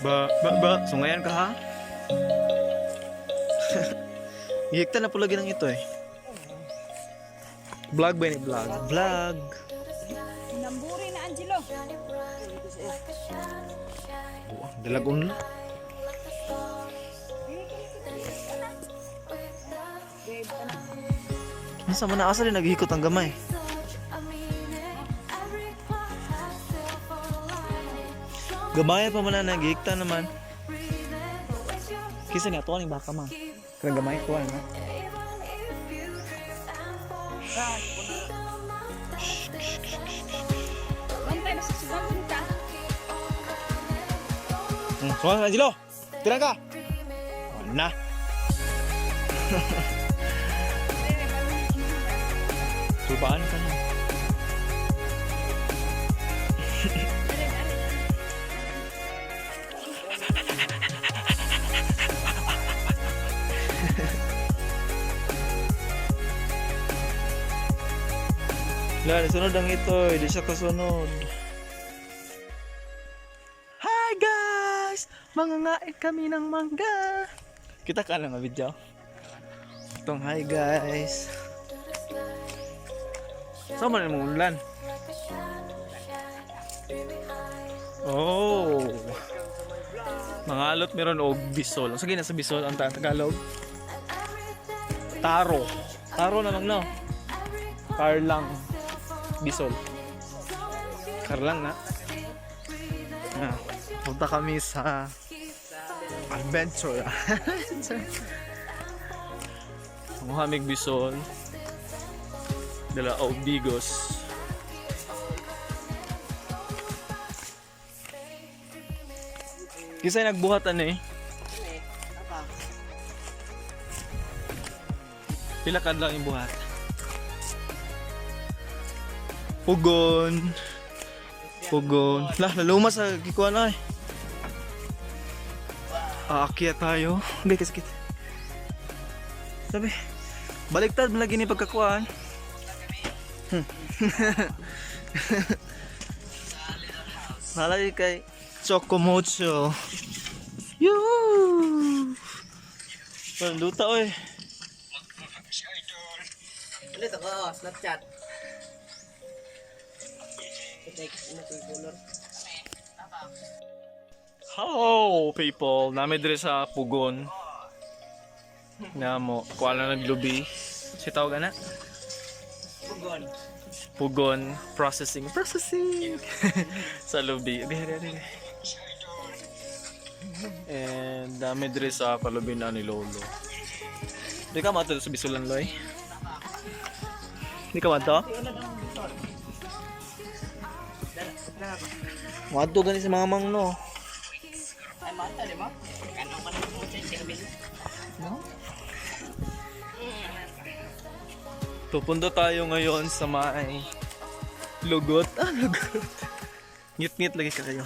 ba, ba, ba. So ngayon ka ha? Hihigtan na po lagi ng ito eh. Vlog ba ni vlog? Vlog. Namburi na Angelo. Oh, dalagon na. Nasa mo na asa rin naghihikot ang gamay. Gamay pa man na naghihikta naman. Kisa nga tuwan yung baka ma. Kaya gamay tuwan na. Bantay na sa sugagun ka. Suwan Angelo! Tirang ka! Oh, na! Subaan ka na. Wala, sunod ang ito. Hindi siya kasunod. Hi guys! Mangangain kami ng mangga. Kita ka lang ang video. Itong hi guys. Saan man yung ulan? Oh! Mangalot meron og bisol. Sige na sa bisol ang Tagalog. Taro. Taro na lang no. Karlang. Bisol. Karlang na. Punta kami sa adventure. Muhamig bisol. Dala og bigos. Kisay nagbuhatan eh. Pila kad lang yung buhat. Pugon. Pugon. Lah, nalumas sa kikuan ay. Aakyat tayo. Hindi kasakit. Sabi, baliktad lagi ni pagkakuan. Malay kay Chocomocho. Yoo! Panduta oy. Ulit ako, Snapchat. Hello people, nami dire sa Pugon. Namo, kuha na naglubi. Si tawag na? Pugon. Pugon processing sa lubi. And dami dire sa kalubi na ni Lolo. Di ka mato sa Bisulan Loy? Di ka mato? Mato gani sa mamang no. Ay, mata, di ba? Kanang manang po siya, Kevin. No? Pupunta tayo ngayon sa may lugot. Lugot. Ngit-ngit lagi ka kayo.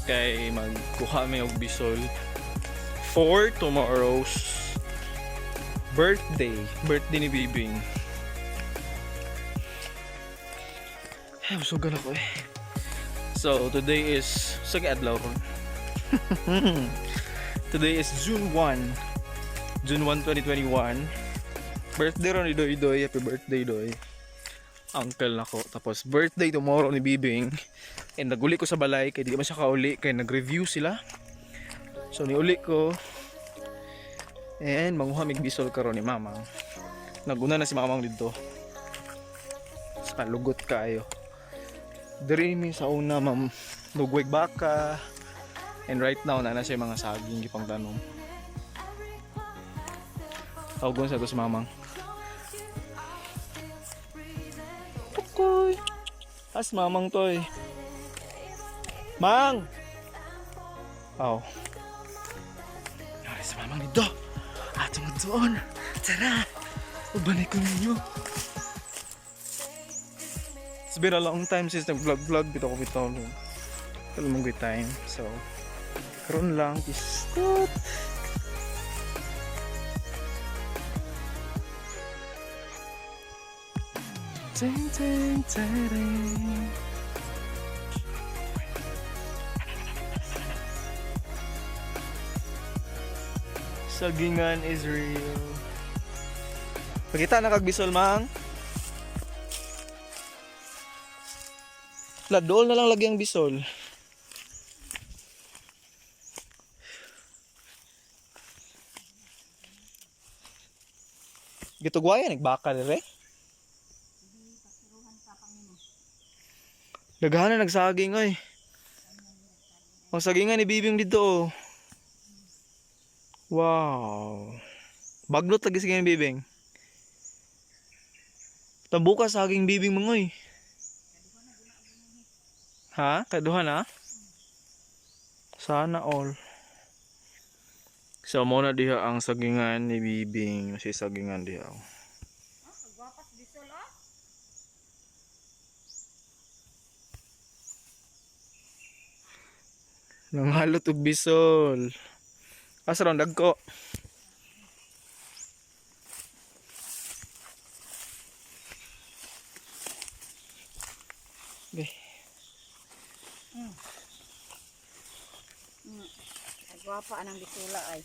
Kay magkuha may og bisol for tomorrow's birthday ni Bibing. Ay, usugan ako eh. So, today is sige adlaw ron. Today is June 1, 2021. Birthday ron ni Doy. Happy birthday, Doy. Uncle nako. Tapos birthday tomorrow ni Bibing. And naguli ko sa balay kay di man siya kauli kay nag-review sila. So niuli ko. And manguhamig bisol karon ni Mamang. Naguna na si Mamang dito. Sa lugot kayo. Diri mi sa una ma'am lugwig baka. And right now na siya mga saging gipang tanom. Tawagon sa si Mamang. Tukoy. As Mamang toy. Mang! Oh. Ay, sa Mamang dito. Atong doon. Tara. Ubanay ko ninyo. It's been a long time since nag-vlog. Bito ko bitaw. Kalamang good time. So, karoon lang. Peace out. Ting ting ting. Sagingan is real. Pakita na kag bisol mang. Ladol na lang lagi ang bisol. Gitugwayan nagbaka dire. Daghanan nagsaging oy. Ang sagingan ni Bibing dito oh. Wow. Baglot lagi saging ni Bibing. Tambuka saging Bibing mangoy. Ha? Kaduha na? Sana all. So muna diha ang sagingan ni Bibing. Kasi sagingan diha. Gwapas bisol ah. Nanghalot og bisol. Asa ron dagko? Okay. Gwapa anang bisula ay.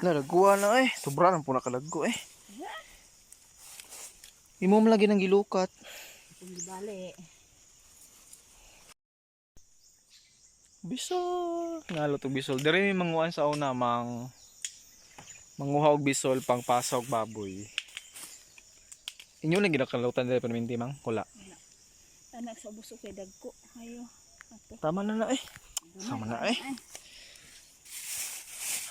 Nalagwa na eh. Sobra lang po nakalagko eh. Imo mo lagi ng gilukat. Itong gibali. Bisol. Nalo to bisol. Dire may manguan sa una manguha og bisol pang pasok baboy. Inyo na ginakalutan dire perminti mang kula. Anak sa busok kay dagko. Ayo. Tama na na eh. Sama na eh.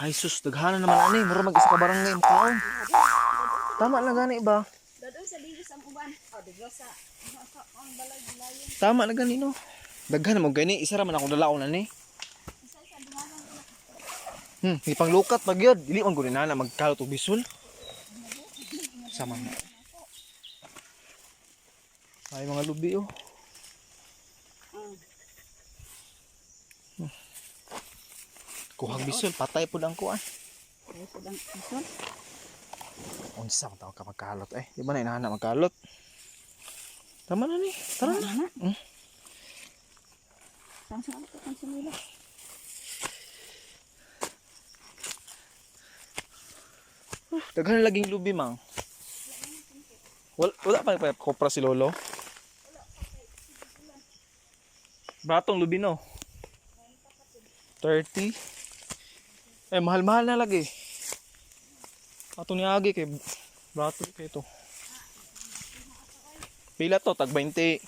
Ay sus, daghanan naman ani, mura mag-isa ka barangay makaon. Tama na gani ba? Dadoy sa digis ang uban. Oh, digos sa ang balay layon. Tama na gani no. Daghan mo gani, isa ra man ako dalaon ani. Isa sa dunganan. Ipanglukat pag yun. Dili man gud na magkalot og bisol. Sama na. Ay mga lubi oh. Kuhang bisol, patay po ang kuan. Patay po ang bisol. Unsa man tawag ka magkalot eh. Di ba na inahanap magkalot? Tama na ni. Tara na. Tangsa ako kan nila. Daghan laging lubi mang. Wala pa kopra si lolo. Bratong lubi no. 30. Eh mahal-mahal na lagi. Ato ni agi kay brato kay ito. Pila to tag 20.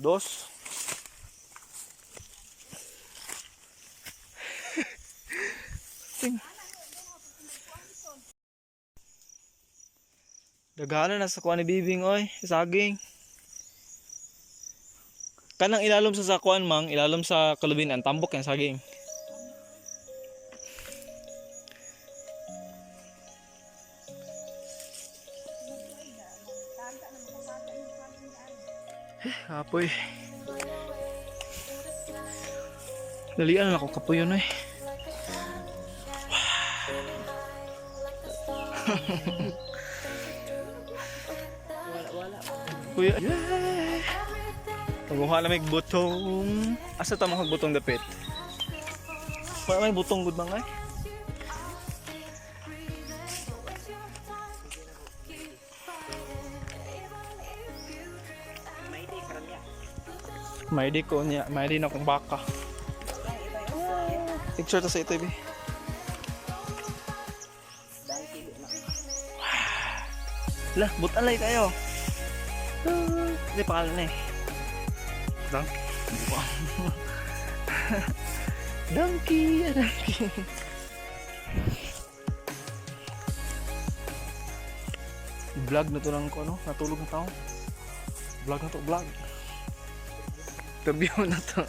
Dos. Daghanan na sa kuan ni Bibing oy, saging. Kanang ilalom sa sakuan mang, ilalom sa kalubinan, tambok yan saging. Kapoy. Dalian na ako kapoy yun eh. Kuya, yeah. Pagkuha na may butong. Asa tamo kag butong dapit? Wala may butong gud mangay. May di ko niya, may di na kong baka. Picture to sa ito, bi. Lah, butan lay tayo. Hindi pa na eh. Donkey, donkey. Vlog na to lang ko, no? Natulog na tao. Vlog na to, vlog. Tabiyo na to.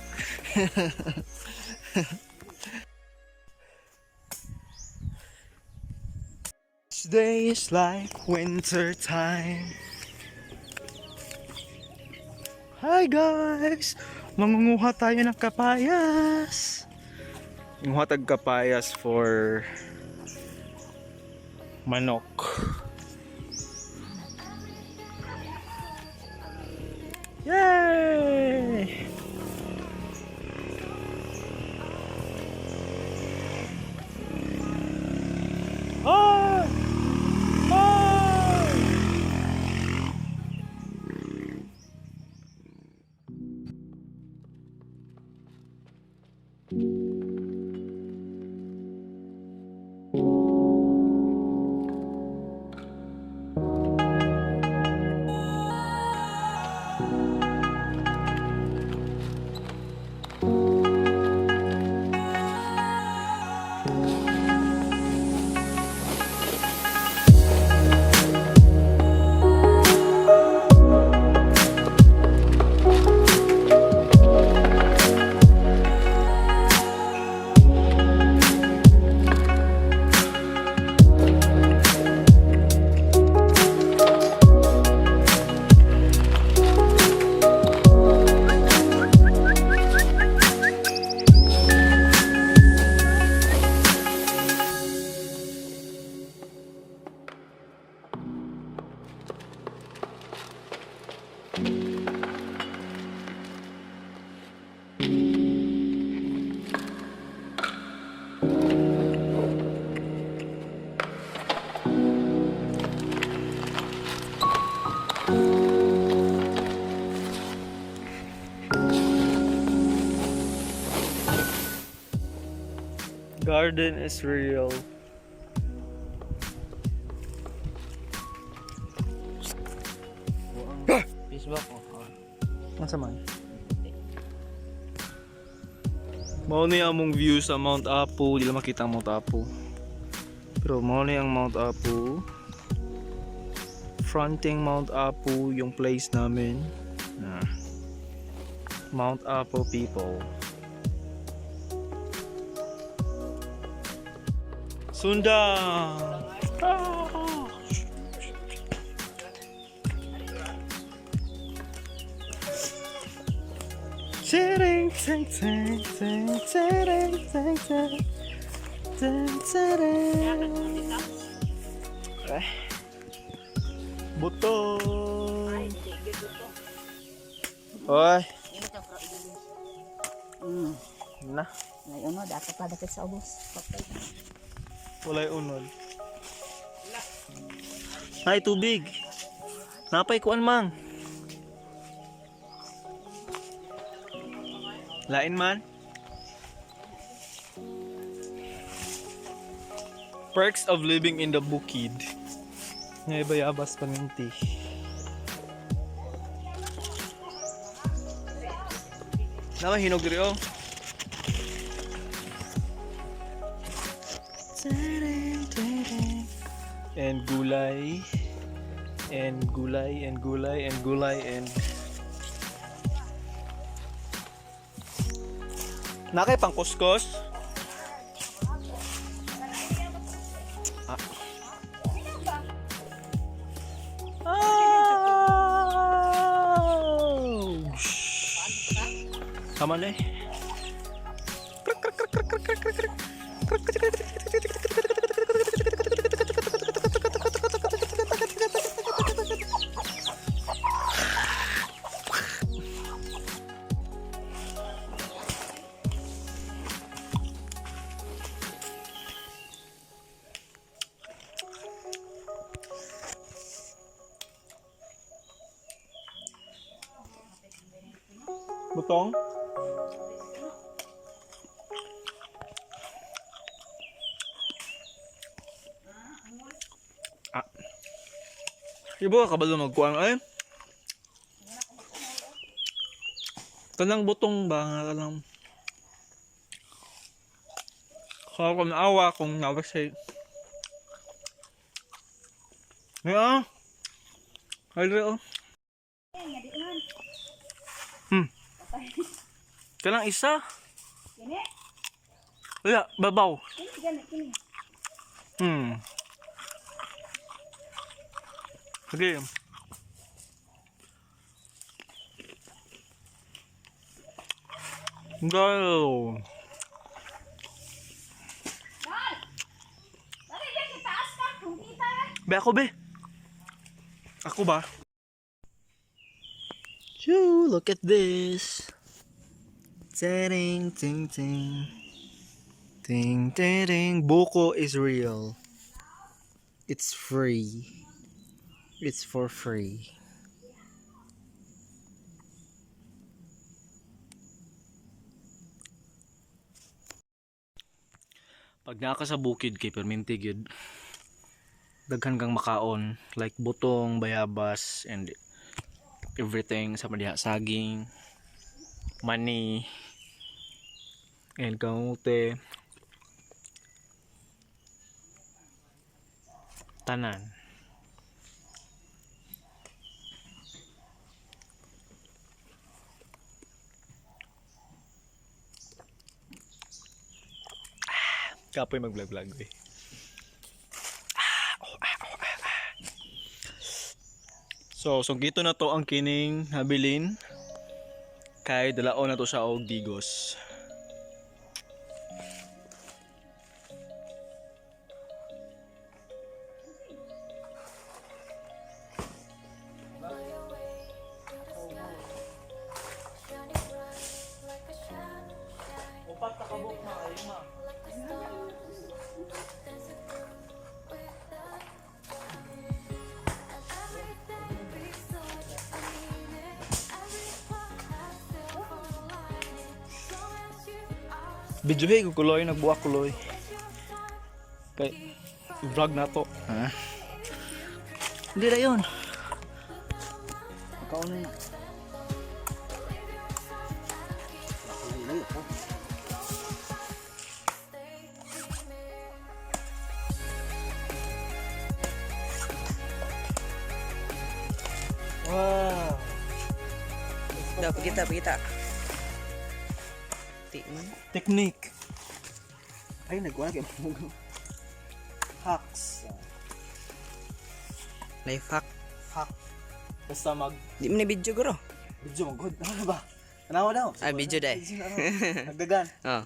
Today is like winter time. Hi guys! Mangunguha tayo ng kapayas. Mangunguha tag kapayas for manok. Yay! Garden is real. Facebook ko. Masa man? Mao ni among view sa Mount Apo, di lang makita ang Mount Apo. Pero mao ni ang Mount Apo. Fronting Mount Apo yung place namin. Mount Apo people. Sunda! Ah! Tering, tering, tering, tering, tering, tering, tering, tering. Butong. Oy. Na. Ngayon no, dapat pa dapat sa ubos. Walay unod. Ay, tubig. Napay kuan mang. Lain man. Perks of living in the Bukid. Ngay bayabas paninti. Nama hinog diri oh. And gulay. And gulay and gulay and gulay and nakay pang kuskus. Tama na eh. Butong? Ibo ka kabalo magkuang ay. Kanang butong ba nga kanang kung awa kung nawasay. Yeah. Ay oh. Kanang isa. Kini? Wala, babaw. Kini. Okay. Go. Be ako be. Ako ba? Shoo, look at this. Ting ting ting. Ting ting ting. Buko is real. It's free. It's for free. Pag naka sa bukid kay perminti gyud. Daghan kang makaon like butong, bayabas and everything sa diha, saging, mani, and kamote. Tanan. Kapoy mag-vlog-vlog eh. So gito na to ang kining habilin. Kay dalaon na to sa og digos. Video hey, kukuloy, nagbuwak kuloy. Kay vlog na to. Ha? Hindi na yun. Ikaw na yun. Wow. Dah, pagkita. Tik man. Technique. Ay, nagkuha kayo mga hacks. Life hack. Hack. Basta mag Di mo na video guro. video mag good. Ano ba? Tanawa daw. Ah, video day. Nagdagan. Oh.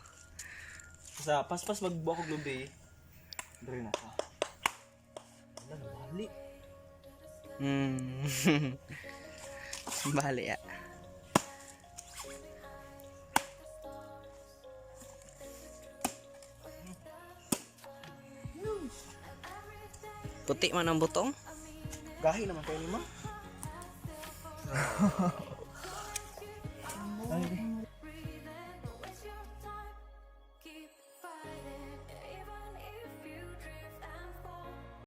Sa paspas magbuwak og lubi. Diri na ka. Ano bali? Bali ya. Puti man ang butong. Gahi naman kayo ni mo. Ay,